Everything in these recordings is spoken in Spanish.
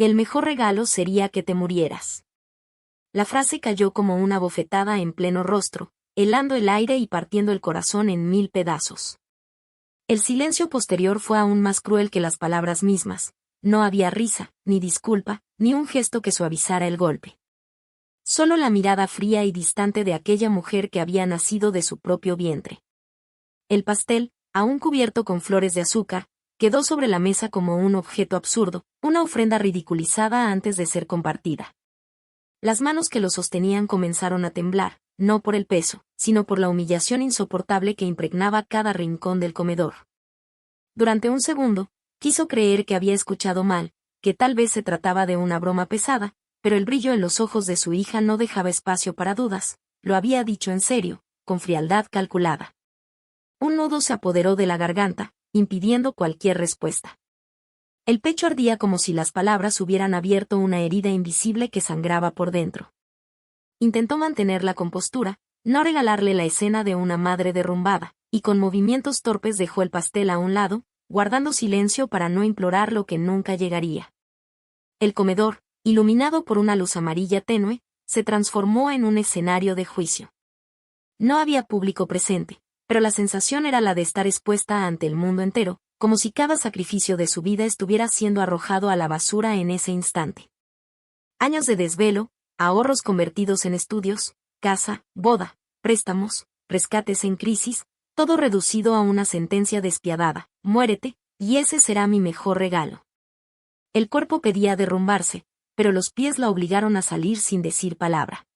que el mejor regalo sería que te murieras. La frase cayó como una bofetada en pleno rostro, helando el aire y partiendo el corazón en 1000 pedazos. El silencio posterior fue aún más cruel que las palabras mismas. No había risa, ni disculpa, ni un gesto que suavizara el golpe. Solo la mirada fría y distante de aquella mujer que había nacido de su propio vientre. El pastel, aún cubierto con flores de azúcar, quedó sobre la mesa como un objeto absurdo, una ofrenda ridiculizada antes de ser compartida. Las manos que lo sostenían comenzaron a temblar, no por el peso, sino por la humillación insoportable que impregnaba cada rincón del comedor. Durante un segundo, quiso creer que había escuchado mal, que tal vez se trataba de una broma pesada, pero el brillo en los ojos de su hija no dejaba espacio para dudas. Lo había dicho en serio, con frialdad calculada. Un nudo se apoderó de la garganta, impidiendo cualquier respuesta. El pecho ardía como si las palabras hubieran abierto una herida invisible que sangraba por dentro. Intentó mantener la compostura, no regalarle la escena de una madre derrumbada, y con movimientos torpes dejó el pastel a un lado, guardando silencio para no implorar lo que nunca llegaría. El comedor, iluminado por una luz amarilla tenue, se transformó en un escenario de juicio. No había público presente, pero la sensación era la de estar expuesta ante el mundo entero, como si cada sacrificio de su vida estuviera siendo arrojado a la basura en ese instante. Años de desvelo, ahorros convertidos en estudios, casa, boda, préstamos, rescates en crisis, todo reducido a una sentencia despiadada: muérete, y ese será mi mejor regalo. El cuerpo pedía derrumbarse, pero los pies la obligaron a salir sin decir palabra.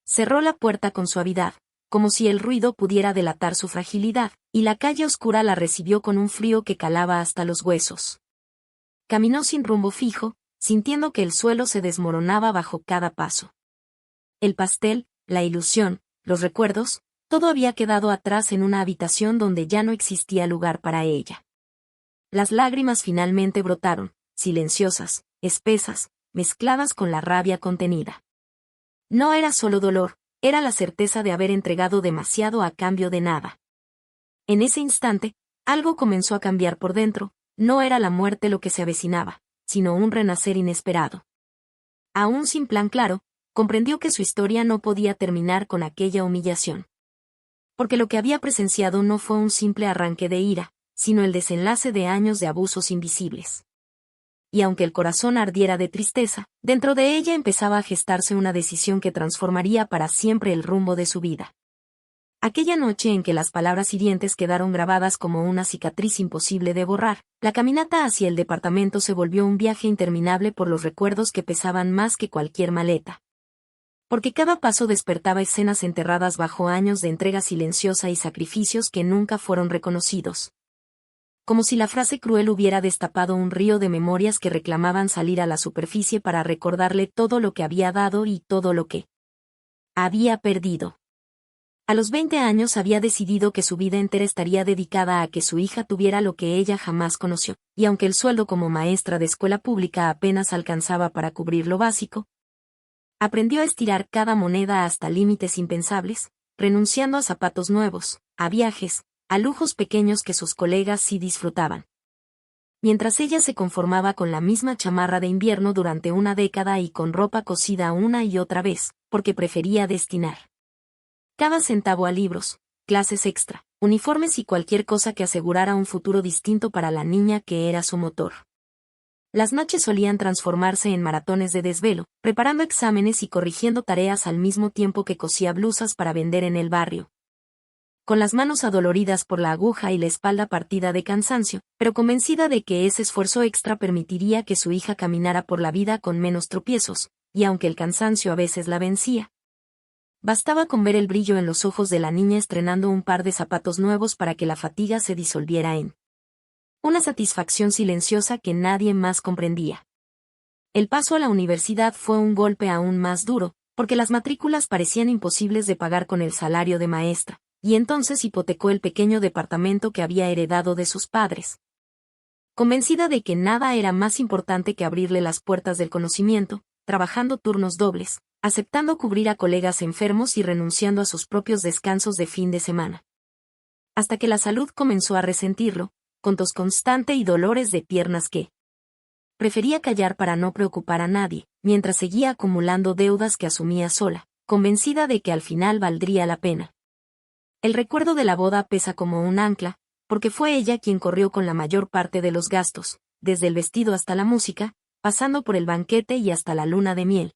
Cerró la puerta con suavidad, como si el ruido pudiera delatar su fragilidad, y la calle oscura la recibió con un frío que calaba hasta los huesos. Caminó sin rumbo fijo, sintiendo que el suelo se desmoronaba bajo cada paso. El pastel, la ilusión, los recuerdos, todo había quedado atrás en una habitación donde ya no existía lugar para ella. Las lágrimas finalmente brotaron, silenciosas, espesas, mezcladas con la rabia contenida. No era solo dolor, era la certeza de haber entregado demasiado a cambio de nada. En ese instante, algo comenzó a cambiar por dentro. No era la muerte lo que se avecinaba, sino un renacer inesperado. Aún sin plan claro, comprendió que su historia no podía terminar con aquella humillación. Porque lo que había presenciado no fue un simple arranque de ira, sino el desenlace de años de abusos invisibles. Y aunque el corazón ardiera de tristeza, dentro de ella empezaba a gestarse una decisión que transformaría para siempre el rumbo de su vida. Aquella noche en que las palabras hirientes quedaron grabadas como una cicatriz imposible de borrar, la caminata hacia el departamento se volvió un viaje interminable por los recuerdos que pesaban más que cualquier maleta. Porque cada paso despertaba escenas enterradas bajo años de entrega silenciosa y sacrificios que nunca fueron reconocidos. Como si la frase cruel hubiera destapado un río de memorias que reclamaban salir a la superficie para recordarle todo lo que había dado y todo lo que había perdido. A los 20 años había decidido que su vida entera estaría dedicada a que su hija tuviera lo que ella jamás conoció, y aunque el sueldo como maestra de escuela pública apenas alcanzaba para cubrir lo básico, aprendió a estirar cada moneda hasta límites impensables, renunciando a zapatos nuevos, a viajes, a lujos pequeños que sus colegas sí disfrutaban. Mientras ella se conformaba con la misma chamarra de invierno durante una década y con ropa cosida una y otra vez, porque prefería destinar cada centavo a libros, clases extra, uniformes y cualquier cosa que asegurara un futuro distinto para la niña que era su motor. Las noches solían transformarse en maratones de desvelo, preparando exámenes y corrigiendo tareas al mismo tiempo que cosía blusas para vender en el barrio. Con las manos adoloridas por la aguja y la espalda partida de cansancio, pero convencida de que ese esfuerzo extra permitiría que su hija caminara por la vida con menos tropiezos, y aunque el cansancio a veces la vencía, bastaba con ver el brillo en los ojos de la niña estrenando un par de zapatos nuevos para que la fatiga se disolviera en una satisfacción silenciosa que nadie más comprendía. El paso a la universidad fue un golpe aún más duro, porque las matrículas parecían imposibles de pagar con el salario de maestra, y entonces hipotecó el pequeño departamento que había heredado de sus padres. Convencida de que nada era más importante que abrirle las puertas del conocimiento, trabajando turnos dobles, aceptando cubrir a colegas enfermos y renunciando a sus propios descansos de fin de semana. Hasta que la salud comenzó a resentirlo, con tos constante y dolores de piernas que prefería callar para no preocupar a nadie, mientras seguía acumulando deudas que asumía sola, convencida de que al final valdría la pena. El recuerdo de la boda pesa como un ancla, porque fue ella quien corrió con la mayor parte de los gastos, desde el vestido hasta la música, pasando por el banquete y hasta la luna de miel.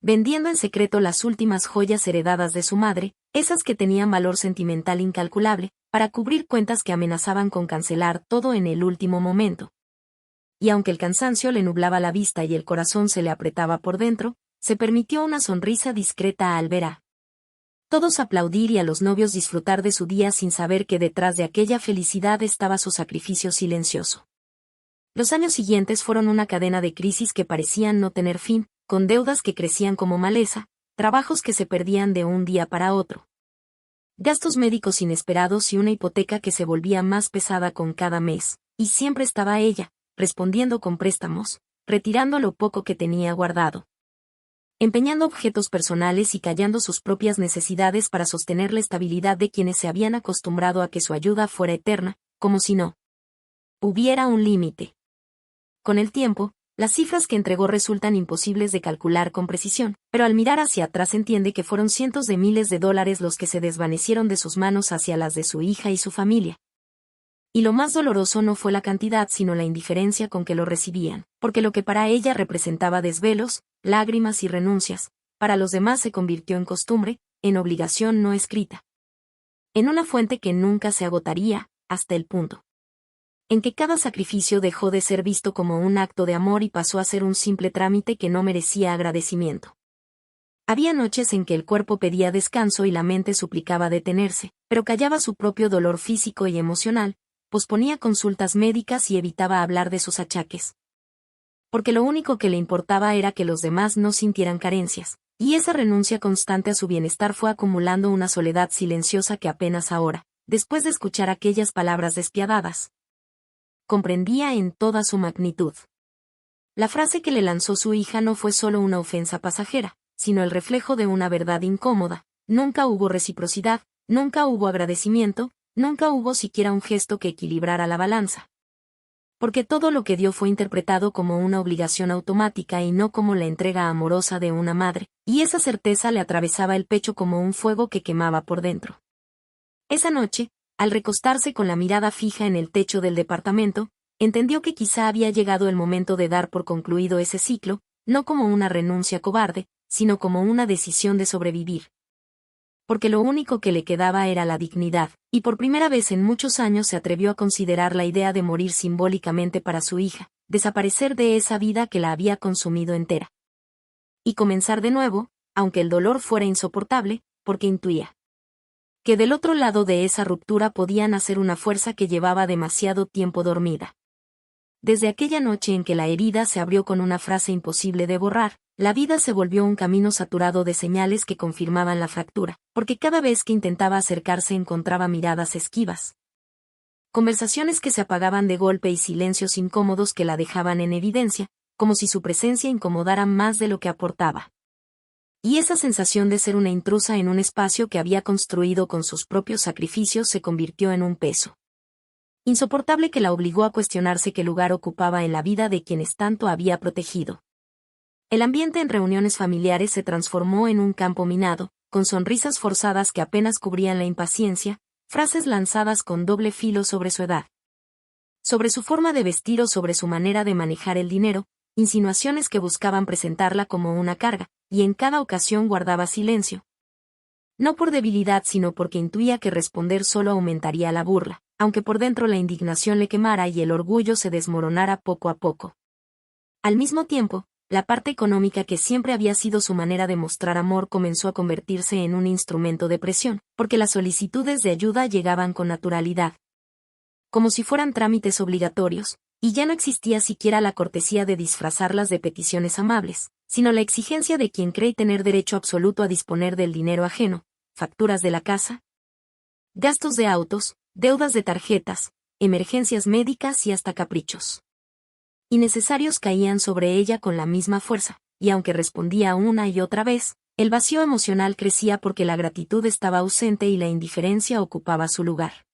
Vendiendo en secreto las últimas joyas heredadas de su madre, esas que tenían valor sentimental incalculable, para cubrir cuentas que amenazaban con cancelar todo en el último momento. Y aunque el cansancio le nublaba la vista y el corazón se le apretaba por dentro, se permitió una sonrisa discreta al ver a todos aplaudir y a los novios disfrutar de su día sin saber que detrás de aquella felicidad estaba su sacrificio silencioso. Los años siguientes fueron una cadena de crisis que parecían no tener fin, con deudas que crecían como maleza, trabajos que se perdían de un día para otro, gastos médicos inesperados y una hipoteca que se volvía más pesada con cada mes, y siempre estaba ella, respondiendo con préstamos, retirando lo poco que tenía guardado, empeñando objetos personales y callando sus propias necesidades para sostener la estabilidad de quienes se habían acostumbrado a que su ayuda fuera eterna, como si no hubiera un límite. Con el tiempo, las cifras que entregó resultan imposibles de calcular con precisión, pero al mirar hacia atrás entiende que fueron cientos de miles de dólares los que se desvanecieron de sus manos hacia las de su hija y su familia. Y lo más doloroso no fue la cantidad sino la indiferencia con que lo recibían, porque lo que para ella representaba desvelos, lágrimas y renuncias, para los demás se convirtió en costumbre, en obligación no escrita. En una fuente que nunca se agotaría, hasta el punto en que cada sacrificio dejó de ser visto como un acto de amor y pasó a ser un simple trámite que no merecía agradecimiento. Había noches en que el cuerpo pedía descanso y la mente suplicaba detenerse, pero callaba su propio dolor físico y emocional, posponía consultas médicas y evitaba hablar de sus achaques. Porque lo único que le importaba era que los demás no sintieran carencias, y esa renuncia constante a su bienestar fue acumulando una soledad silenciosa que apenas ahora, después de escuchar aquellas palabras despiadadas, comprendía en toda su magnitud. La frase que le lanzó su hija no fue solo una ofensa pasajera, sino el reflejo de una verdad incómoda. Nunca hubo reciprocidad, nunca hubo agradecimiento, nunca hubo siquiera un gesto que equilibrara la balanza. Porque todo lo que dio fue interpretado como una obligación automática y no como la entrega amorosa de una madre, y esa certeza le atravesaba el pecho como un fuego que quemaba por dentro. Esa noche, al recostarse con la mirada fija en el techo del departamento, entendió que quizá había llegado el momento de dar por concluido ese ciclo, no como una renuncia cobarde, sino como una decisión de sobrevivir. Porque lo único que le quedaba era la dignidad, y por primera vez en muchos años se atrevió a considerar la idea de morir simbólicamente para su hija, desaparecer de esa vida que la había consumido entera. Y comenzar de nuevo, aunque el dolor fuera insoportable, porque intuía que del otro lado de esa ruptura podía nacer una fuerza que llevaba demasiado tiempo dormida. Desde aquella noche en que la herida se abrió con una frase imposible de borrar, la vida se volvió un camino saturado de señales que confirmaban la fractura, porque cada vez que intentaba acercarse encontraba miradas esquivas, conversaciones que se apagaban de golpe y silencios incómodos que la dejaban en evidencia, como si su presencia incomodara más de lo que aportaba. Y esa sensación de ser una intrusa en un espacio que había construido con sus propios sacrificios se convirtió en un peso insoportable que la obligó a cuestionarse qué lugar ocupaba en la vida de quienes tanto había protegido. El ambiente en reuniones familiares se transformó en un campo minado, con sonrisas forzadas que apenas cubrían la impaciencia, frases lanzadas con doble filo sobre su edad, sobre su forma de vestir o sobre su manera de manejar el dinero, insinuaciones que buscaban presentarla como una carga, y en cada ocasión guardaba silencio. No por debilidad sino porque intuía que responder solo aumentaría la burla, aunque por dentro la indignación le quemara y el orgullo se desmoronara poco a poco. Al mismo tiempo, la parte económica que siempre había sido su manera de mostrar amor comenzó a convertirse en un instrumento de presión, porque las solicitudes de ayuda llegaban con naturalidad, como si fueran trámites obligatorios, y ya no existía siquiera la cortesía de disfrazarlas de peticiones amables, sino la exigencia de quien cree tener derecho absoluto a disponer del dinero ajeno, facturas de la casa, gastos de autos, deudas de tarjetas, emergencias médicas y hasta caprichos innecesarios caían sobre ella con la misma fuerza, y aunque respondía una y otra vez, el vacío emocional crecía porque la gratitud estaba ausente y la indiferencia ocupaba su lugar.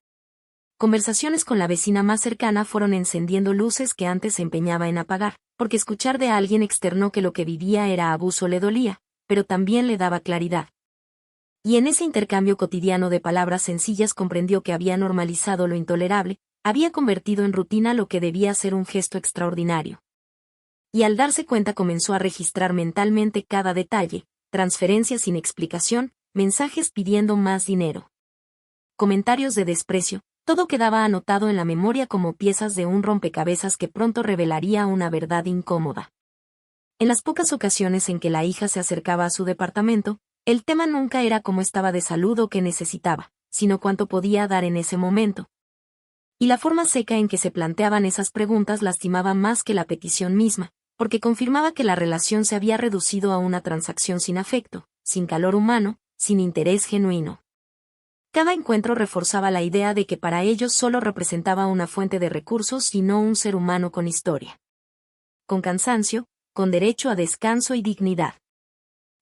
Conversaciones con la vecina más cercana fueron encendiendo luces que antes se empeñaba en apagar, porque escuchar de alguien externo que lo que vivía era abuso le dolía, pero también le daba claridad. Y en ese intercambio cotidiano de palabras sencillas comprendió que había normalizado lo intolerable, había convertido en rutina lo que debía ser un gesto extraordinario. Y al darse cuenta comenzó a registrar mentalmente cada detalle, transferencias sin explicación, mensajes pidiendo más dinero, comentarios de desprecio, todo quedaba anotado en la memoria como piezas de un rompecabezas que pronto revelaría una verdad incómoda. En las pocas ocasiones en que la hija se acercaba a su departamento, el tema nunca era cómo estaba de salud o qué necesitaba, sino cuánto podía dar en ese momento. Y la forma seca en que se planteaban esas preguntas lastimaba más que la petición misma, porque confirmaba que la relación se había reducido a una transacción sin afecto, sin calor humano, sin interés genuino. Cada encuentro reforzaba la idea de que para ellos solo representaba una fuente de recursos y no un ser humano con historia. Con cansancio, con derecho a descanso y dignidad.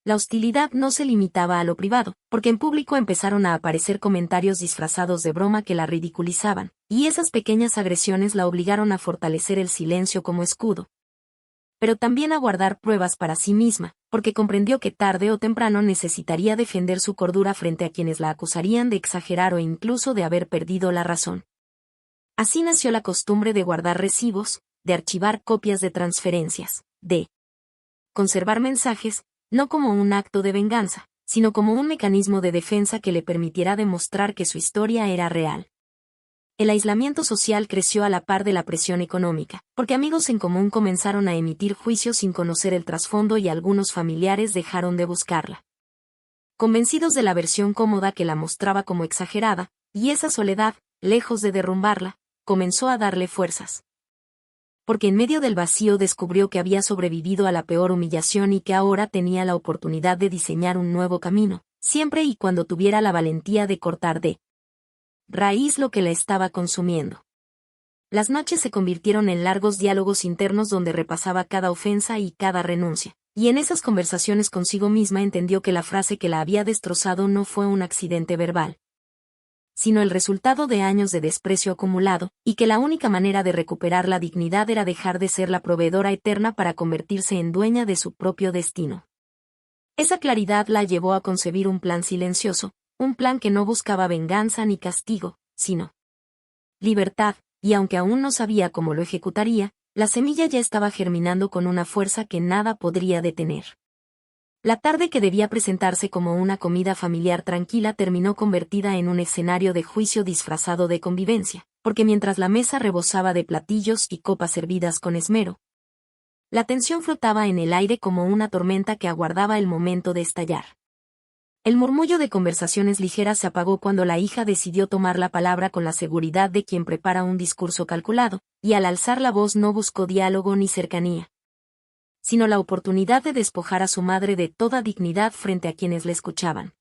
La hostilidad no se limitaba a lo privado, porque en público empezaron a aparecer comentarios disfrazados de broma que la ridiculizaban, y esas pequeñas agresiones la obligaron a fortalecer el silencio como escudo. Pero también a guardar pruebas para sí misma, porque comprendió que tarde o temprano necesitaría defender su cordura frente a quienes la acusarían de exagerar o incluso de haber perdido la razón. Así nació la costumbre de guardar recibos, de archivar copias de transferencias, de conservar mensajes, no como un acto de venganza, sino como un mecanismo de defensa que le permitiera demostrar que su historia era real. El aislamiento social creció a la par de la presión económica, porque amigos en común comenzaron a emitir juicios sin conocer el trasfondo y algunos familiares dejaron de buscarla. Convencidos de la versión cómoda que la mostraba como exagerada, y esa soledad, lejos de derrumbarla, comenzó a darle fuerzas. Porque en medio del vacío descubrió que había sobrevivido a la peor humillación y que ahora tenía la oportunidad de diseñar un nuevo camino, siempre y cuando tuviera la valentía de cortar de raíz lo que la estaba consumiendo. Las noches se convirtieron en largos diálogos internos donde repasaba cada ofensa y cada renuncia, y en esas conversaciones consigo misma entendió que la frase que la había destrozado no fue un accidente verbal, sino el resultado de años de desprecio acumulado, y que la única manera de recuperar la dignidad era dejar de ser la proveedora eterna para convertirse en dueña de su propio destino. Esa claridad la llevó a concebir un plan silencioso, un plan que no buscaba venganza ni castigo, sino libertad, y aunque aún no sabía cómo lo ejecutaría, la semilla ya estaba germinando con una fuerza que nada podría detener. La tarde que debía presentarse como una comida familiar tranquila terminó convertida en un escenario de juicio disfrazado de convivencia, porque mientras la mesa rebosaba de platillos y copas servidas con esmero, la tensión flotaba en el aire como una tormenta que aguardaba el momento de estallar. El murmullo de conversaciones ligeras se apagó cuando la hija decidió tomar la palabra con la seguridad de quien prepara un discurso calculado, y al alzar la voz no buscó diálogo ni cercanía, sino la oportunidad de despojar a su madre de toda dignidad frente a quienes la escuchaban.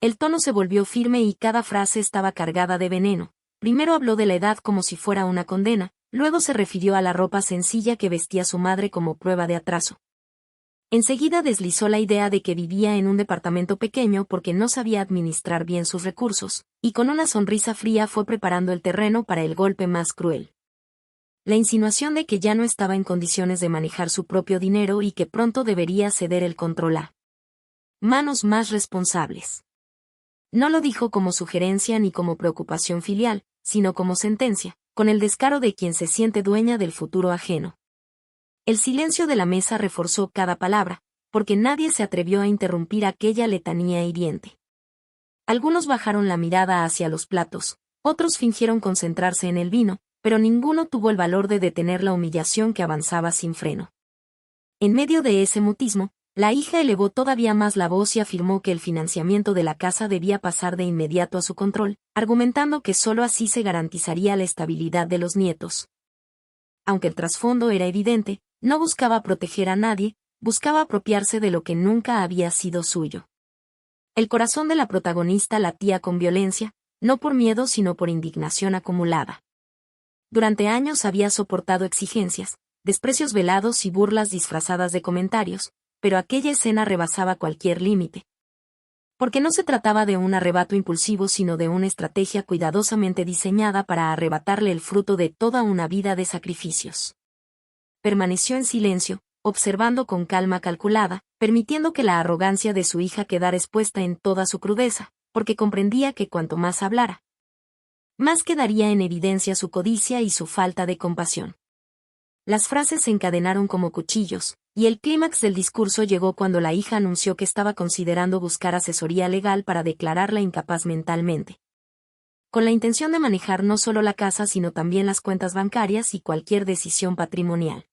El tono se volvió firme y cada frase estaba cargada de veneno. Primero habló de la edad como si fuera una condena, luego se refirió a la ropa sencilla que vestía su madre como prueba de atraso. Enseguida deslizó la idea de que vivía en un departamento pequeño porque no sabía administrar bien sus recursos, y con una sonrisa fría fue preparando el terreno para el golpe más cruel. La insinuación de que ya no estaba en condiciones de manejar su propio dinero y que pronto debería ceder el control a manos más responsables. No lo dijo como sugerencia ni como preocupación filial, sino como sentencia, con el descaro de quien se siente dueña del futuro ajeno. El silencio de la mesa reforzó cada palabra, porque nadie se atrevió a interrumpir aquella letanía hiriente. Algunos bajaron la mirada hacia los platos, otros fingieron concentrarse en el vino, pero ninguno tuvo el valor de detener la humillación que avanzaba sin freno. En medio de ese mutismo, la hija elevó todavía más la voz y afirmó que el financiamiento de la casa debía pasar de inmediato a su control, argumentando que sólo así se garantizaría la estabilidad de los nietos. Aunque el trasfondo era evidente, no buscaba proteger a nadie, buscaba apropiarse de lo que nunca había sido suyo. El corazón de la protagonista latía con violencia, no por miedo sino por indignación acumulada. Durante años había soportado exigencias, desprecios velados y burlas disfrazadas de comentarios, pero aquella escena rebasaba cualquier límite. Porque no se trataba de un arrebato impulsivo sino de una estrategia cuidadosamente diseñada para arrebatarle el fruto de toda una vida de sacrificios. Permaneció en silencio, observando con calma calculada, permitiendo que la arrogancia de su hija quedara expuesta en toda su crudeza, porque comprendía que cuanto más hablara, más quedaría en evidencia su codicia y su falta de compasión. Las frases se encadenaron como cuchillos, y el clímax del discurso llegó cuando la hija anunció que estaba considerando buscar asesoría legal para declararla incapaz mentalmente, con la intención de manejar no solo la casa sino también las cuentas bancarias y cualquier decisión patrimonial.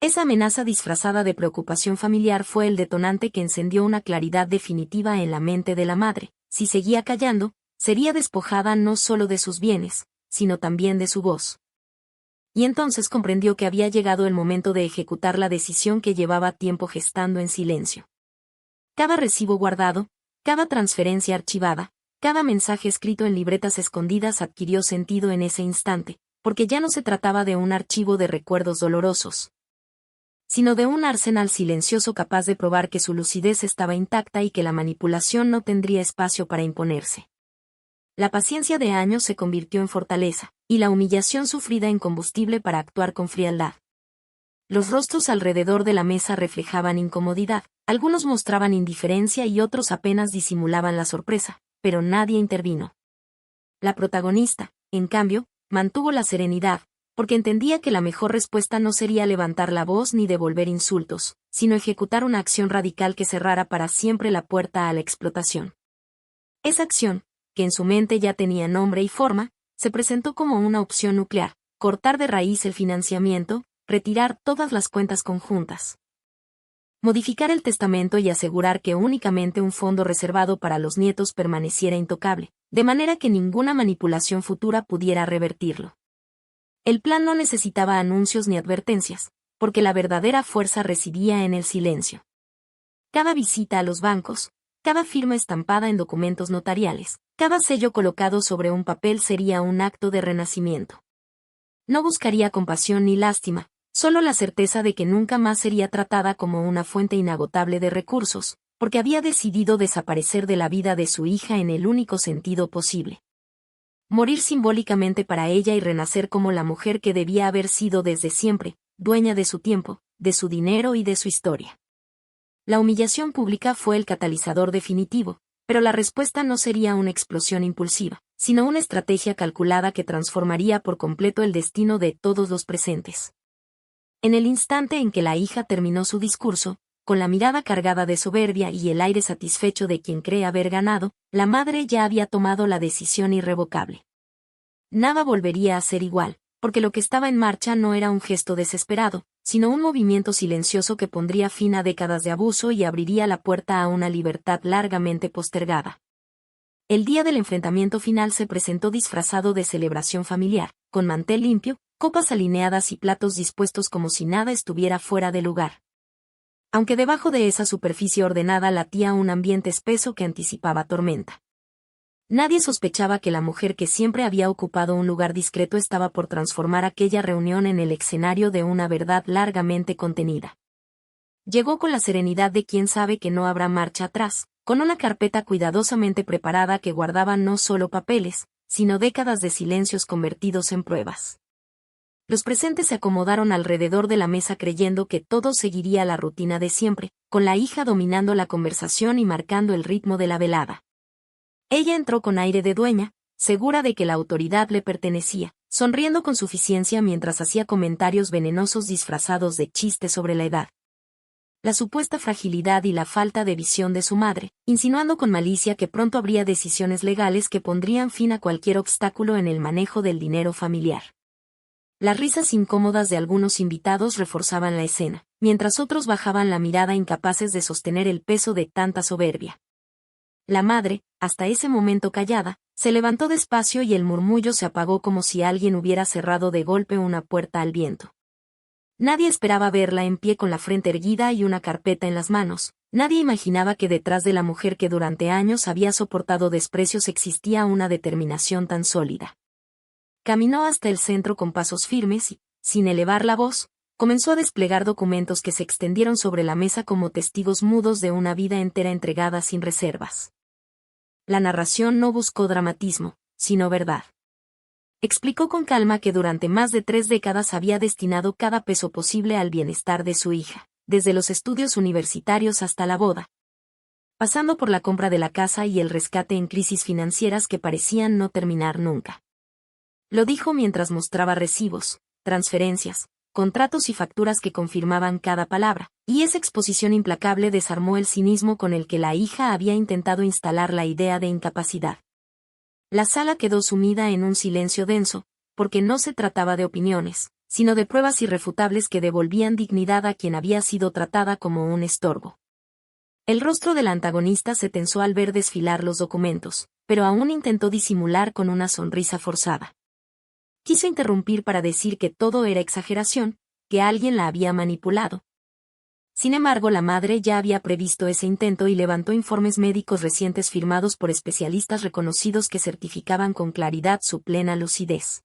Esa amenaza disfrazada de preocupación familiar fue el detonante que encendió una claridad definitiva en la mente de la madre. Si seguía callando, sería despojada no solo de sus bienes, sino también de su voz. Y entonces comprendió que había llegado el momento de ejecutar la decisión que llevaba tiempo gestando en silencio. Cada recibo guardado, cada transferencia archivada, cada mensaje escrito en libretas escondidas adquirió sentido en ese instante, porque ya no se trataba de un archivo de recuerdos dolorosos, sino de un arsenal silencioso capaz de probar que su lucidez estaba intacta y que la manipulación no tendría espacio para imponerse. La paciencia de años se convirtió en fortaleza, y la humillación sufrida en combustible para actuar con frialdad. Los rostros alrededor de la mesa reflejaban incomodidad, algunos mostraban indiferencia y otros apenas disimulaban la sorpresa, pero nadie intervino. La protagonista, en cambio, mantuvo la serenidad, porque entendía que la mejor respuesta no sería levantar la voz ni devolver insultos, sino ejecutar una acción radical que cerrara para siempre la puerta a la explotación. Esa acción, que en su mente ya tenía nombre y forma, se presentó como una opción nuclear: cortar de raíz el financiamiento, retirar todas las cuentas conjuntas, modificar el testamento y asegurar que únicamente un fondo reservado para los nietos permaneciera intocable, de manera que ninguna manipulación futura pudiera revertirlo. El plan no necesitaba anuncios ni advertencias, porque la verdadera fuerza residía en el silencio. Cada visita a los bancos, cada firma estampada en documentos notariales, cada sello colocado sobre un papel sería un acto de renacimiento. No buscaría compasión ni lástima, solo la certeza de que nunca más sería tratada como una fuente inagotable de recursos, porque había decidido desaparecer de la vida de su hija en el único sentido posible: morir simbólicamente para ella y renacer como la mujer que debía haber sido desde siempre, dueña de su tiempo, de su dinero y de su historia. La humillación pública fue el catalizador definitivo, pero la respuesta no sería una explosión impulsiva, sino una estrategia calculada que transformaría por completo el destino de todos los presentes. En el instante en que la hija terminó su discurso, con la mirada cargada de soberbia y el aire satisfecho de quien cree haber ganado, la madre ya había tomado la decisión irrevocable. Nada volvería a ser igual, porque lo que estaba en marcha no era un gesto desesperado, sino un movimiento silencioso que pondría fin a décadas de abuso y abriría la puerta a una libertad largamente postergada. El día del enfrentamiento final se presentó disfrazado de celebración familiar, con mantel limpio, copas alineadas y platos dispuestos como si nada estuviera fuera de lugar. Aunque debajo de esa superficie ordenada latía un ambiente espeso que anticipaba tormenta. Nadie sospechaba que la mujer que siempre había ocupado un lugar discreto estaba por transformar aquella reunión en el escenario de una verdad largamente contenida. Llegó con la serenidad de quien sabe que no habrá marcha atrás, con una carpeta cuidadosamente preparada que guardaba no solo papeles, sino décadas de silencios convertidos en pruebas. Los presentes se acomodaron alrededor de la mesa creyendo que todo seguiría la rutina de siempre, con la hija dominando la conversación y marcando el ritmo de la velada. Ella entró con aire de dueña, segura de que la autoridad le pertenecía, sonriendo con suficiencia mientras hacía comentarios venenosos disfrazados de chistes sobre la edad, la supuesta fragilidad y la falta de visión de su madre, insinuando con malicia que pronto habría decisiones legales que pondrían fin a cualquier obstáculo en el manejo del dinero familiar. Las risas incómodas de algunos invitados reforzaban la escena, mientras otros bajaban la mirada incapaces de sostener el peso de tanta soberbia. La madre, hasta ese momento callada, se levantó despacio y el murmullo se apagó como si alguien hubiera cerrado de golpe una puerta al viento. Nadie esperaba verla en pie con la frente erguida y una carpeta en las manos. Nadie imaginaba que detrás de la mujer que durante años había soportado desprecios existía una determinación tan sólida. Caminó hasta el centro con pasos firmes y, sin elevar la voz, comenzó a desplegar documentos que se extendieron sobre la mesa como testigos mudos de una vida entera entregada sin reservas. La narración no buscó dramatismo, sino verdad. Explicó con calma que durante más de 3 décadas había destinado cada peso posible al bienestar de su hija, desde los estudios universitarios hasta la boda, pasando por la compra de la casa y el rescate en crisis financieras que parecían no terminar nunca. Lo dijo mientras mostraba recibos, transferencias, contratos y facturas que confirmaban cada palabra, y esa exposición implacable desarmó el cinismo con el que la hija había intentado instalar la idea de incapacidad. La sala quedó sumida en un silencio denso, porque no se trataba de opiniones, sino de pruebas irrefutables que devolvían dignidad a quien había sido tratada como un estorbo. El rostro del antagonista se tensó al ver desfilar los documentos, pero aún intentó disimular con una sonrisa forzada. Quiso interrumpir para decir que todo era exageración, que alguien la había manipulado. Sin embargo, la madre ya había previsto ese intento y levantó informes médicos recientes firmados por especialistas reconocidos que certificaban con claridad su plena lucidez.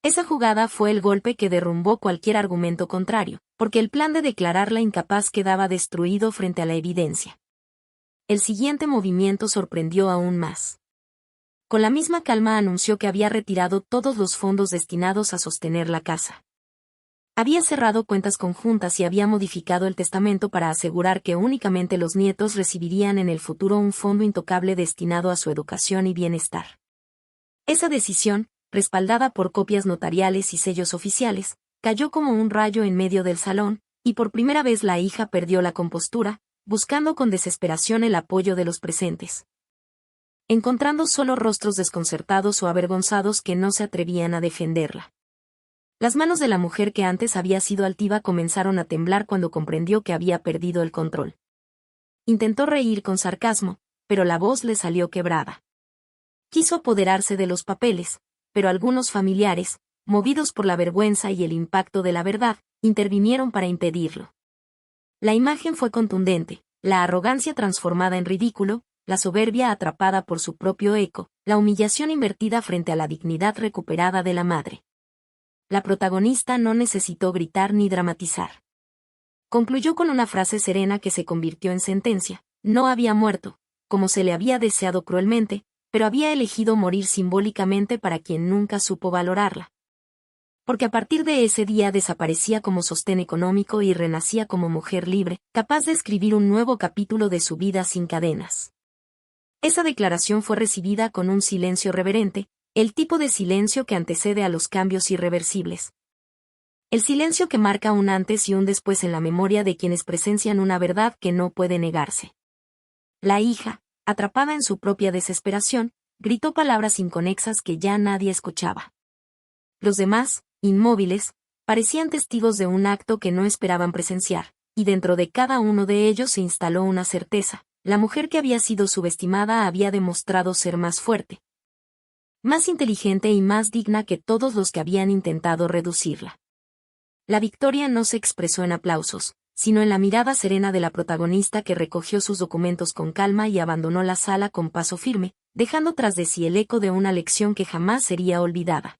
Esa jugada fue el golpe que derrumbó cualquier argumento contrario, porque el plan de declararla incapaz quedaba destruido frente a la evidencia. El siguiente movimiento sorprendió aún más. Con la misma calma anunció que había retirado todos los fondos destinados a sostener la casa. Había cerrado cuentas conjuntas y había modificado el testamento para asegurar que únicamente los nietos recibirían en el futuro un fondo intocable destinado a su educación y bienestar. Esa decisión, respaldada por copias notariales y sellos oficiales, cayó como un rayo en medio del salón, y por primera vez la hija perdió la compostura, buscando con desesperación el apoyo de los presentes. Encontrando solo rostros desconcertados o avergonzados que no se atrevían a defenderla. Las manos de la mujer que antes había sido altiva comenzaron a temblar cuando comprendió que había perdido el control. Intentó reír con sarcasmo, pero la voz le salió quebrada. Quiso apoderarse de los papeles, pero algunos familiares, movidos por la vergüenza y el impacto de la verdad, intervinieron para impedirlo. La imagen fue contundente, la arrogancia transformada en ridículo, la soberbia atrapada por su propio eco, la humillación invertida frente a la dignidad recuperada de la madre. La protagonista no necesitó gritar ni dramatizar. Concluyó con una frase serena que se convirtió en sentencia: no había muerto, como se le había deseado cruelmente, pero había elegido morir simbólicamente para quien nunca supo valorarla. Porque a partir de ese día desaparecía como sostén económico y renacía como mujer libre, capaz de escribir un nuevo capítulo de su vida sin cadenas. Esa declaración fue recibida con un silencio reverente, el tipo de silencio que antecede a los cambios irreversibles. El silencio que marca un antes y un después en la memoria de quienes presencian una verdad que no puede negarse. La hija, atrapada en su propia desesperación, gritó palabras inconexas que ya nadie escuchaba. Los demás, inmóviles, parecían testigos de un acto que no esperaban presenciar, y dentro de cada uno de ellos se instaló una certeza: la mujer que había sido subestimada había demostrado ser más fuerte, más inteligente y más digna que todos los que habían intentado reducirla. La victoria no se expresó en aplausos, sino en la mirada serena de la protagonista que recogió sus documentos con calma y abandonó la sala con paso firme, dejando tras de sí el eco de una lección que jamás sería olvidada.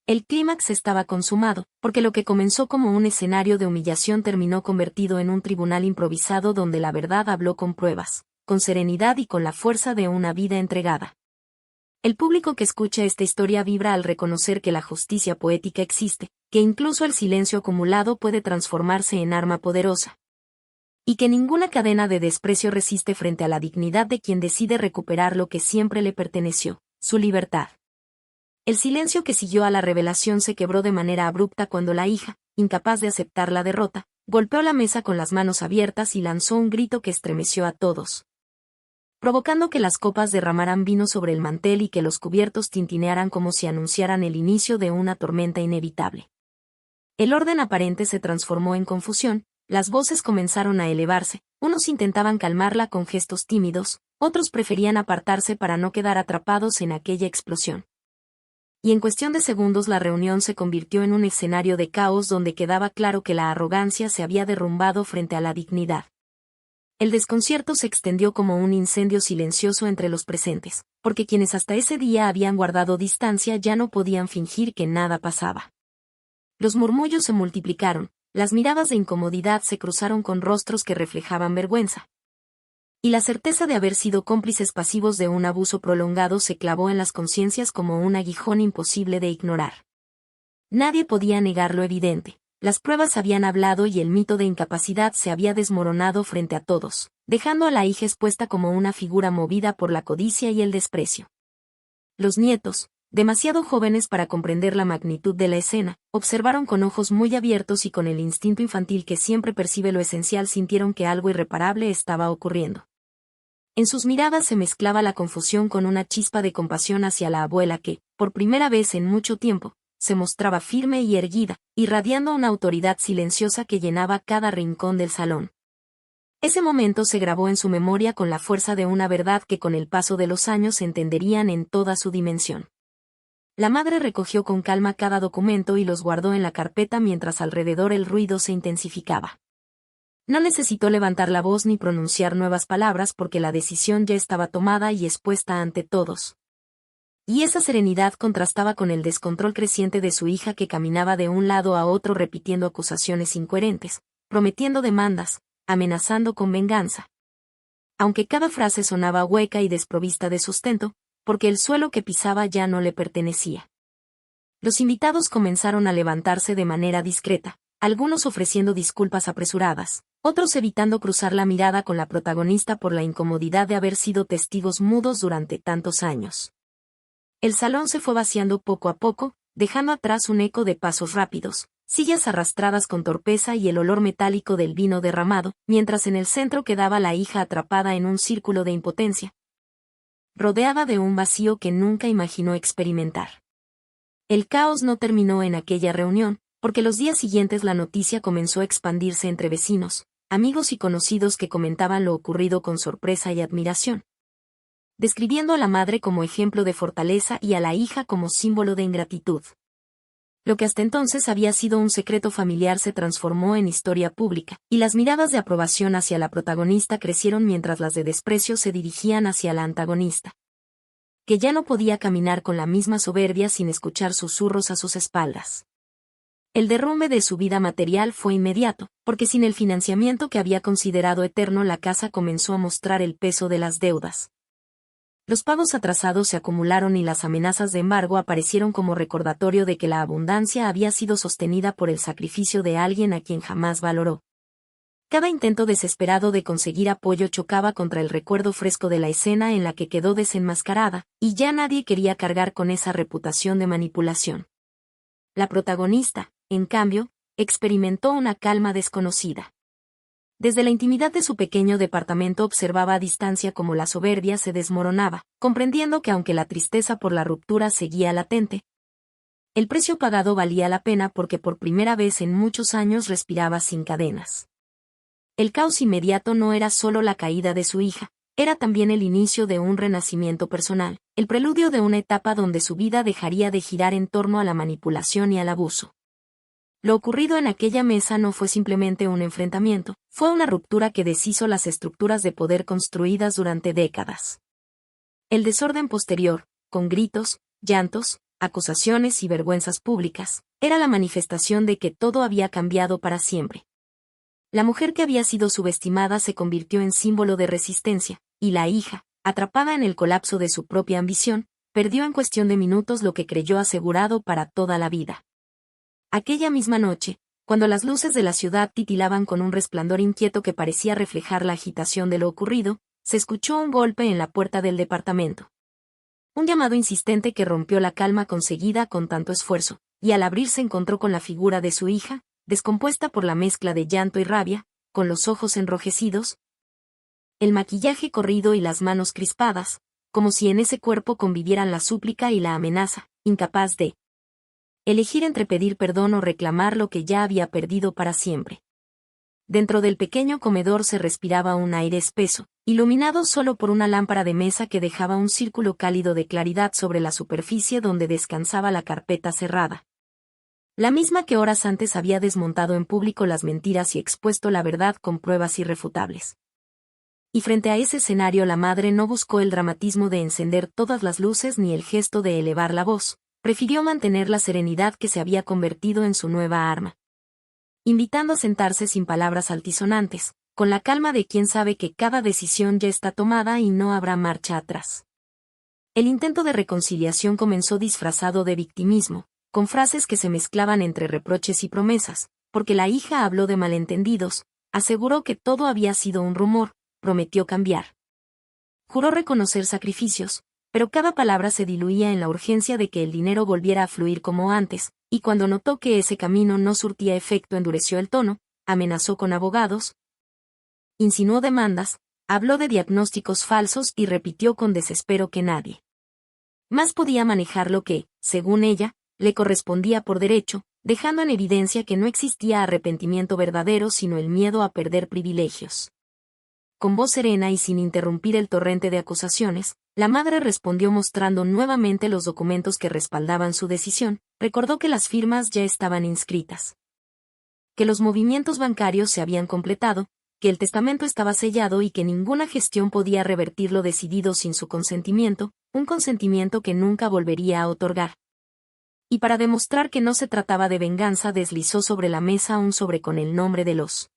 El clímax estaba consumado, porque lo que comenzó como un escenario de humillación terminó convertido en un tribunal improvisado donde la verdad habló con pruebas, con serenidad y con la fuerza de una vida entregada. El público que escucha esta historia vibra al reconocer que la justicia poética existe, que incluso el silencio acumulado puede transformarse en arma poderosa. Y que ninguna cadena de desprecio resiste frente a la dignidad de quien decide recuperar lo que siempre le perteneció, su libertad. El silencio que siguió a la revelación se quebró de manera abrupta cuando la hija, incapaz de aceptar la derrota, golpeó la mesa con las manos abiertas y lanzó un grito que estremeció a todos, provocando que las copas derramaran vino sobre el mantel y que los cubiertos tintinearan como si anunciaran el inicio de una tormenta inevitable. El orden aparente se transformó en confusión, las voces comenzaron a elevarse, unos intentaban calmarla con gestos tímidos, otros preferían apartarse para no quedar atrapados en aquella explosión. Y en cuestión de segundos la reunión se convirtió en un escenario de caos donde quedaba claro que la arrogancia se había derrumbado frente a la dignidad. El desconcierto se extendió como un incendio silencioso entre los presentes, porque quienes hasta ese día habían guardado distancia ya no podían fingir que nada pasaba. Los murmullos se multiplicaron, las miradas de incomodidad se cruzaron con rostros que reflejaban vergüenza. y la certeza de haber sido cómplices pasivos de un abuso prolongado se clavó en las conciencias como un aguijón imposible de ignorar. Nadie podía negar lo evidente. Las pruebas habían hablado y el mito de incapacidad se había desmoronado frente a todos, dejando a la hija expuesta como una figura movida por la codicia y el desprecio. Los nietos, demasiado jóvenes para comprender la magnitud de la escena, observaron con ojos muy abiertos y con el instinto infantil que siempre percibe lo esencial sintieron que algo irreparable estaba ocurriendo. En sus miradas se mezclaba la confusión con una chispa de compasión hacia la abuela que, por primera vez en mucho tiempo, se mostraba firme y erguida, irradiando una autoridad silenciosa que llenaba cada rincón del salón. Ese momento se grabó en su memoria con la fuerza de una verdad que con el paso de los años se entenderían en toda su dimensión. La madre recogió con calma cada documento y los guardó en la carpeta mientras alrededor el ruido se intensificaba. No necesitó levantar la voz ni pronunciar nuevas palabras porque la decisión ya estaba tomada y expuesta ante todos. Y esa serenidad contrastaba con el descontrol creciente de su hija que caminaba de un lado a otro repitiendo acusaciones incoherentes, prometiendo demandas, amenazando con venganza. Aunque cada frase sonaba hueca y desprovista de sustento, porque el suelo que pisaba ya no le pertenecía. Los invitados comenzaron a levantarse de manera discreta, algunos ofreciendo disculpas apresuradas, otros evitando cruzar la mirada con la protagonista por la incomodidad de haber sido testigos mudos durante tantos años. El salón se fue vaciando poco a poco, dejando atrás un eco de pasos rápidos, sillas arrastradas con torpeza y el olor metálico del vino derramado, mientras en el centro quedaba la hija atrapada en un círculo de impotencia, rodeada de un vacío que nunca imaginó experimentar. El caos no terminó en aquella reunión, porque los días siguientes la noticia comenzó a expandirse entre vecinos, amigos y conocidos que comentaban lo ocurrido con sorpresa y admiración, describiendo a la madre como ejemplo de fortaleza y a la hija como símbolo de ingratitud. Lo que hasta entonces había sido un secreto familiar se transformó en historia pública, y las miradas de aprobación hacia la protagonista crecieron mientras las de desprecio se dirigían hacia la antagonista, que ya no podía caminar con la misma soberbia sin escuchar susurros a sus espaldas. El derrumbe de su vida material fue inmediato, porque sin el financiamiento que había considerado eterno la casa comenzó a mostrar el peso de las deudas. Los pagos atrasados se acumularon y las amenazas de embargo aparecieron como recordatorio de que la abundancia había sido sostenida por el sacrificio de alguien a quien jamás valoró. Cada intento desesperado de conseguir apoyo chocaba contra el recuerdo fresco de la escena en la que quedó desenmascarada, y ya nadie quería cargar con esa reputación de manipulación. La protagonista, en cambio, experimentó una calma desconocida. Desde la intimidad de su pequeño departamento observaba a distancia cómo la soberbia se desmoronaba, comprendiendo que aunque la tristeza por la ruptura seguía latente, el precio pagado valía la pena porque por primera vez en muchos años respiraba sin cadenas. El caos inmediato no era solo la caída de su hija, era también el inicio de un renacimiento personal, el preludio de una etapa donde su vida dejaría de girar en torno a la manipulación y al abuso. Lo ocurrido en aquella mesa no fue simplemente un enfrentamiento, fue una ruptura que deshizo las estructuras de poder construidas durante décadas. El desorden posterior, con gritos, llantos, acusaciones y vergüenzas públicas, era la manifestación de que todo había cambiado para siempre. La mujer que había sido subestimada se convirtió en símbolo de resistencia, y la hija, atrapada en el colapso de su propia ambición, perdió en cuestión de minutos lo que creyó asegurado para toda la vida. Aquella misma noche, cuando las luces de la ciudad titilaban con un resplandor inquieto que parecía reflejar la agitación de lo ocurrido, se escuchó un golpe en la puerta del departamento. Un llamado insistente que rompió la calma conseguida con tanto esfuerzo, y al abrir se encontró con la figura de su hija, descompuesta por la mezcla de llanto y rabia, con los ojos enrojecidos, el maquillaje corrido y las manos crispadas, como si en ese cuerpo convivieran la súplica y la amenaza, incapaz de elegir entre pedir perdón o reclamar lo que ya había perdido para siempre. Dentro del pequeño comedor se respiraba un aire espeso, iluminado solo por una lámpara de mesa que dejaba un círculo cálido de claridad sobre la superficie donde descansaba la carpeta cerrada. La misma que horas antes había desmontado en público las mentiras y expuesto la verdad con pruebas irrefutables. Y frente a ese escenario la madre no buscó el dramatismo de encender todas las luces ni el gesto de elevar la voz. Prefirió mantener la serenidad que se había convertido en su nueva arma. Invitando a sentarse sin palabras altisonantes, con la calma de quien sabe que cada decisión ya está tomada y no habrá marcha atrás. El intento de reconciliación comenzó disfrazado de victimismo, con frases que se mezclaban entre reproches y promesas, porque la hija habló de malentendidos, aseguró que todo había sido un rumor, prometió cambiar. Juró reconocer sacrificios, pero cada palabra se diluía en la urgencia de que el dinero volviera a fluir como antes, y cuando notó que ese camino no surtía efecto endureció el tono, amenazó con abogados, insinuó demandas, habló de diagnósticos falsos y repitió con desespero que nadie más podía manejar lo que, según ella, le correspondía por derecho, dejando en evidencia que no existía arrepentimiento verdadero sino el miedo a perder privilegios. Con voz serena y sin interrumpir el torrente de acusaciones, la madre respondió mostrando nuevamente los documentos que respaldaban su decisión, recordó que las firmas ya estaban inscritas, que los movimientos bancarios se habían completado, que el testamento estaba sellado y que ninguna gestión podía revertir lo decidido sin su consentimiento, un consentimiento que nunca volvería a otorgar. Y para demostrar que no se trataba de venganza deslizó sobre la mesa un sobre con el nombre de los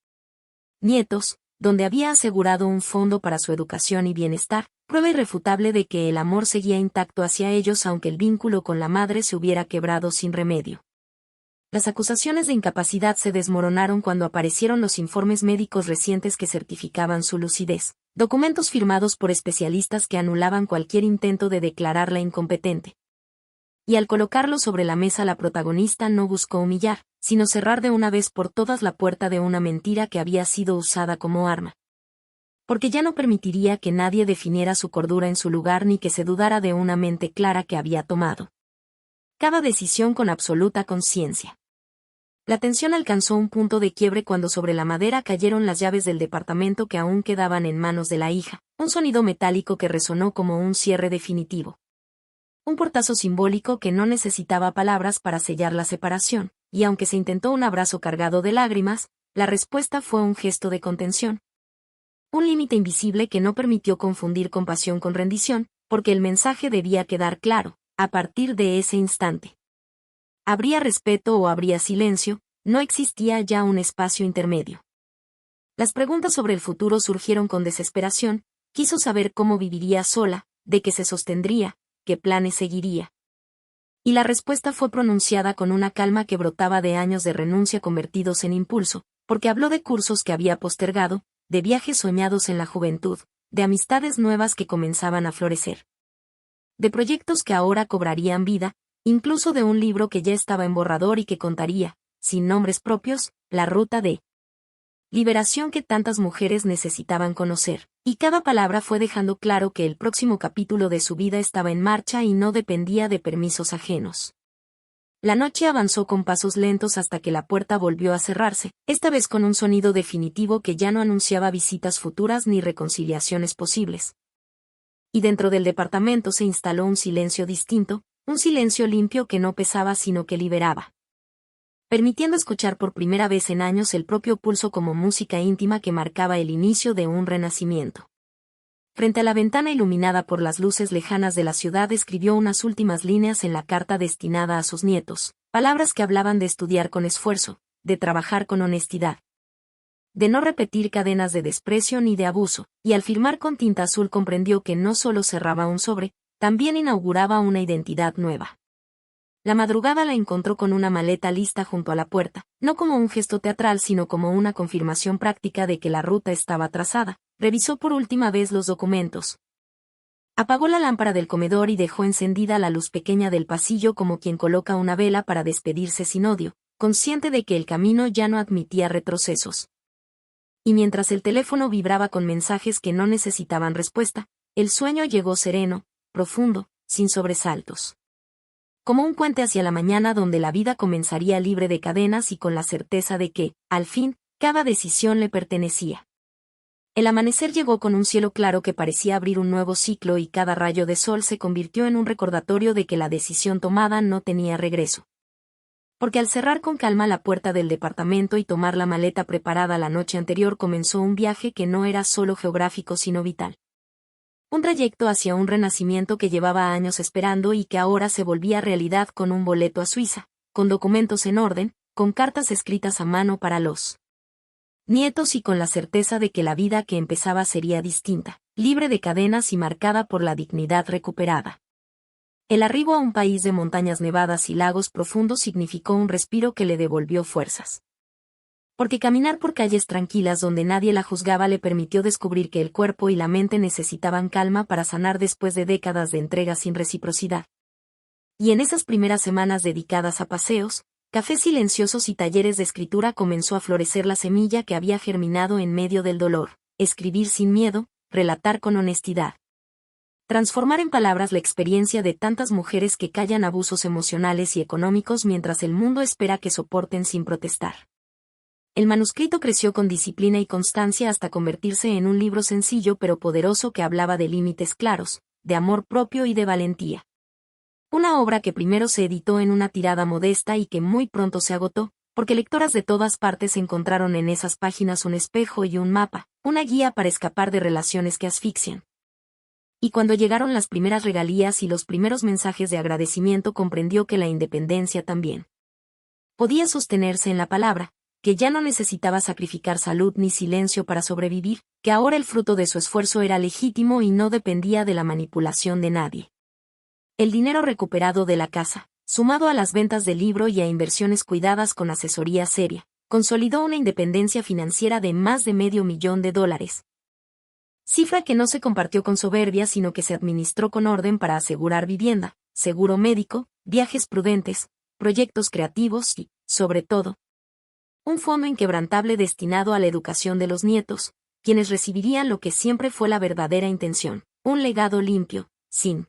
nietos, donde había asegurado un fondo para su educación y bienestar, prueba irrefutable de que el amor seguía intacto hacia ellos aunque el vínculo con la madre se hubiera quebrado sin remedio. Las acusaciones de incapacidad se desmoronaron cuando aparecieron los informes médicos recientes que certificaban su lucidez, documentos firmados por especialistas que anulaban cualquier intento de declararla incompetente. Y al colocarlo sobre la mesa la protagonista no buscó humillar, sino cerrar de una vez por todas la puerta de una mentira que había sido usada como arma. Porque ya no permitiría que nadie definiera su cordura en su lugar ni que se dudara de una mente clara que había tomado cada decisión con absoluta conciencia. La tensión alcanzó un punto de quiebre cuando sobre la madera cayeron las llaves del departamento que aún quedaban en manos de la hija, un sonido metálico que resonó como un cierre definitivo. Un portazo simbólico que no necesitaba palabras para sellar la separación, y aunque se intentó un abrazo cargado de lágrimas, la respuesta fue un gesto de contención. Un límite invisible que no permitió confundir compasión con rendición, porque el mensaje debía quedar claro, a partir de ese instante. Habría respeto o habría silencio, no existía ya un espacio intermedio. Las preguntas sobre el futuro surgieron con desesperación, quiso saber cómo viviría sola, de qué se sostendría, qué planes seguiría. Y la respuesta fue pronunciada con una calma que brotaba de años de renuncia convertidos en impulso, porque habló de cursos que había postergado, de viajes soñados en la juventud, de amistades nuevas que comenzaban a florecer, de proyectos que ahora cobrarían vida, incluso de un libro que ya estaba en borrador y que contaría, sin nombres propios, la ruta de liberación que tantas mujeres necesitaban conocer, y cada palabra fue dejando claro que el próximo capítulo de su vida estaba en marcha y no dependía de permisos ajenos. La noche avanzó con pasos lentos hasta que la puerta volvió a cerrarse, esta vez con un sonido definitivo que ya no anunciaba visitas futuras ni reconciliaciones posibles. Y dentro del departamento se instaló un silencio distinto, un silencio limpio que no pesaba sino que liberaba, permitiendo escuchar por primera vez en años el propio pulso como música íntima que marcaba el inicio de un renacimiento. Frente a la ventana iluminada por las luces lejanas de la ciudad escribió unas últimas líneas en la carta destinada a sus nietos, palabras que hablaban de estudiar con esfuerzo, de trabajar con honestidad, de no repetir cadenas de desprecio ni de abuso, y al firmar con tinta azul comprendió que no solo cerraba un sobre, también inauguraba una identidad nueva. La madrugada la encontró con una maleta lista junto a la puerta, no como un gesto teatral sino como una confirmación práctica de que la ruta estaba trazada. Revisó por última vez los documentos. Apagó la lámpara del comedor y dejó encendida la luz pequeña del pasillo como quien coloca una vela para despedirse sin odio, consciente de que el camino ya no admitía retrocesos. Y mientras el teléfono vibraba con mensajes que no necesitaban respuesta, el sueño llegó sereno, profundo, sin sobresaltos. Como un puente hacia la mañana donde la vida comenzaría libre de cadenas y con la certeza de que, al fin, cada decisión le pertenecía. El amanecer llegó con un cielo claro que parecía abrir un nuevo ciclo y cada rayo de sol se convirtió en un recordatorio de que la decisión tomada no tenía regreso. Porque al cerrar con calma la puerta del departamento y tomar la maleta preparada la noche anterior comenzó un viaje que no era solo geográfico sino vital. Un trayecto hacia un renacimiento que llevaba años esperando y que ahora se volvía realidad con un boleto a Suiza, con documentos en orden, con cartas escritas a mano para los nietos y con la certeza de que la vida que empezaba sería distinta, libre de cadenas y marcada por la dignidad recuperada. El arribo a un país de montañas nevadas y lagos profundos significó un respiro que le devolvió fuerzas. Porque caminar por calles tranquilas donde nadie la juzgaba le permitió descubrir que el cuerpo y la mente necesitaban calma para sanar después de décadas de entrega sin reciprocidad. Y en esas primeras semanas dedicadas a paseos, cafés silenciosos y talleres de escritura comenzó a florecer la semilla que había germinado en medio del dolor: escribir sin miedo, relatar con honestidad. Transformar en palabras la experiencia de tantas mujeres que callan abusos emocionales y económicos mientras el mundo espera que soporten sin protestar. El manuscrito creció con disciplina y constancia hasta convertirse en un libro sencillo pero poderoso que hablaba de límites claros, de amor propio y de valentía. Una obra que primero se editó en una tirada modesta y que muy pronto se agotó, porque lectoras de todas partes encontraron en esas páginas un espejo y un mapa, una guía para escapar de relaciones que asfixian. Y cuando llegaron las primeras regalías y los primeros mensajes de agradecimiento, comprendió que la independencia también podía sostenerse en la palabra, que ya no necesitaba sacrificar salud ni silencio para sobrevivir, que ahora el fruto de su esfuerzo era legítimo y no dependía de la manipulación de nadie. El dinero recuperado de la casa, sumado a las ventas del libro y a inversiones cuidadas con asesoría seria, consolidó una independencia financiera de más de $500,000. Cifra que no se compartió con soberbia, sino que se administró con orden para asegurar vivienda, seguro médico, viajes prudentes, proyectos creativos y, sobre todo, un fondo inquebrantable destinado a la educación de los nietos, quienes recibirían lo que siempre fue la verdadera intención: un legado limpio, sin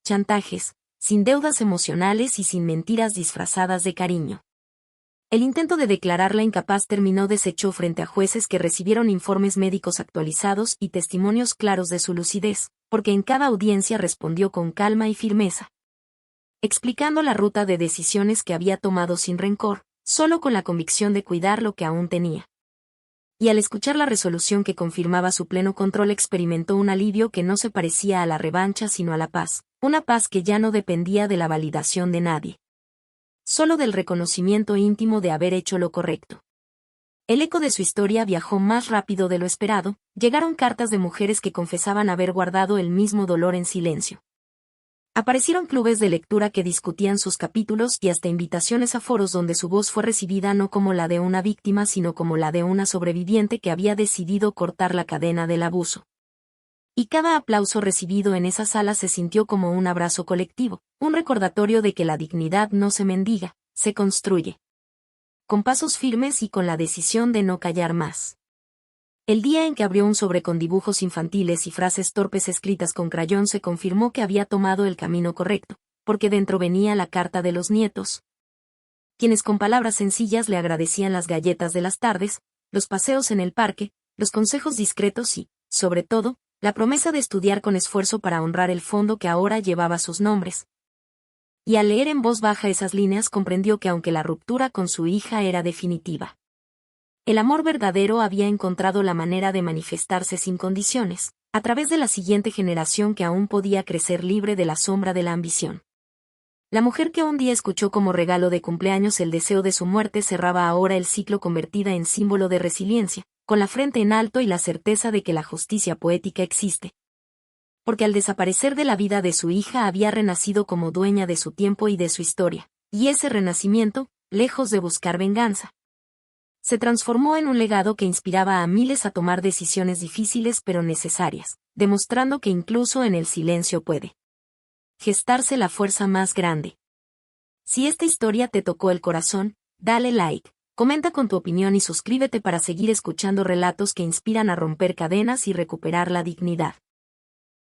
chantajes, sin deudas emocionales y sin mentiras disfrazadas de cariño. El intento de declararla incapaz terminó deshecho frente a jueces que recibieron informes médicos actualizados y testimonios claros de su lucidez, porque en cada audiencia respondió con calma y firmeza, explicando la ruta de decisiones que había tomado sin rencor, solo con la convicción de cuidar lo que aún tenía. Y al escuchar la resolución que confirmaba su pleno control, experimentó un alivio que no se parecía a la revancha sino a la paz, una paz que ya no dependía de la validación de nadie, solo del reconocimiento íntimo de haber hecho lo correcto. El eco de su historia viajó más rápido de lo esperado, llegaron cartas de mujeres que confesaban haber guardado el mismo dolor en silencio. Aparecieron clubes de lectura que discutían sus capítulos y hasta invitaciones a foros donde su voz fue recibida no como la de una víctima sino como la de una sobreviviente que había decidido cortar la cadena del abuso. Y cada aplauso recibido en esa sala se sintió como un abrazo colectivo, un recordatorio de que la dignidad no se mendiga, se construye. Con pasos firmes y con la decisión de no callar más. El día en que abrió un sobre con dibujos infantiles y frases torpes escritas con crayón, se confirmó que había tomado el camino correcto, porque dentro venía la carta de los nietos, quienes con palabras sencillas le agradecían las galletas de las tardes, los paseos en el parque, los consejos discretos y, sobre todo, la promesa de estudiar con esfuerzo para honrar el fondo que ahora llevaba sus nombres. Y al leer en voz baja esas líneas comprendió que aunque la ruptura con su hija era definitiva, el amor verdadero había encontrado la manera de manifestarse sin condiciones, a través de la siguiente generación que aún podía crecer libre de la sombra de la ambición. La mujer que un día escuchó como regalo de cumpleaños el deseo de su muerte cerraba ahora el ciclo convertida en símbolo de resiliencia, con la frente en alto y la certeza de que la justicia poética existe. Porque al desaparecer de la vida de su hija había renacido como dueña de su tiempo y de su historia, y ese renacimiento, lejos de buscar venganza, se transformó en un legado que inspiraba a miles a tomar decisiones difíciles pero necesarias, demostrando que incluso en el silencio puede gestarse la fuerza más grande. Si esta historia te tocó el corazón, dale like, comenta con tu opinión y suscríbete para seguir escuchando relatos que inspiran a romper cadenas y recuperar la dignidad.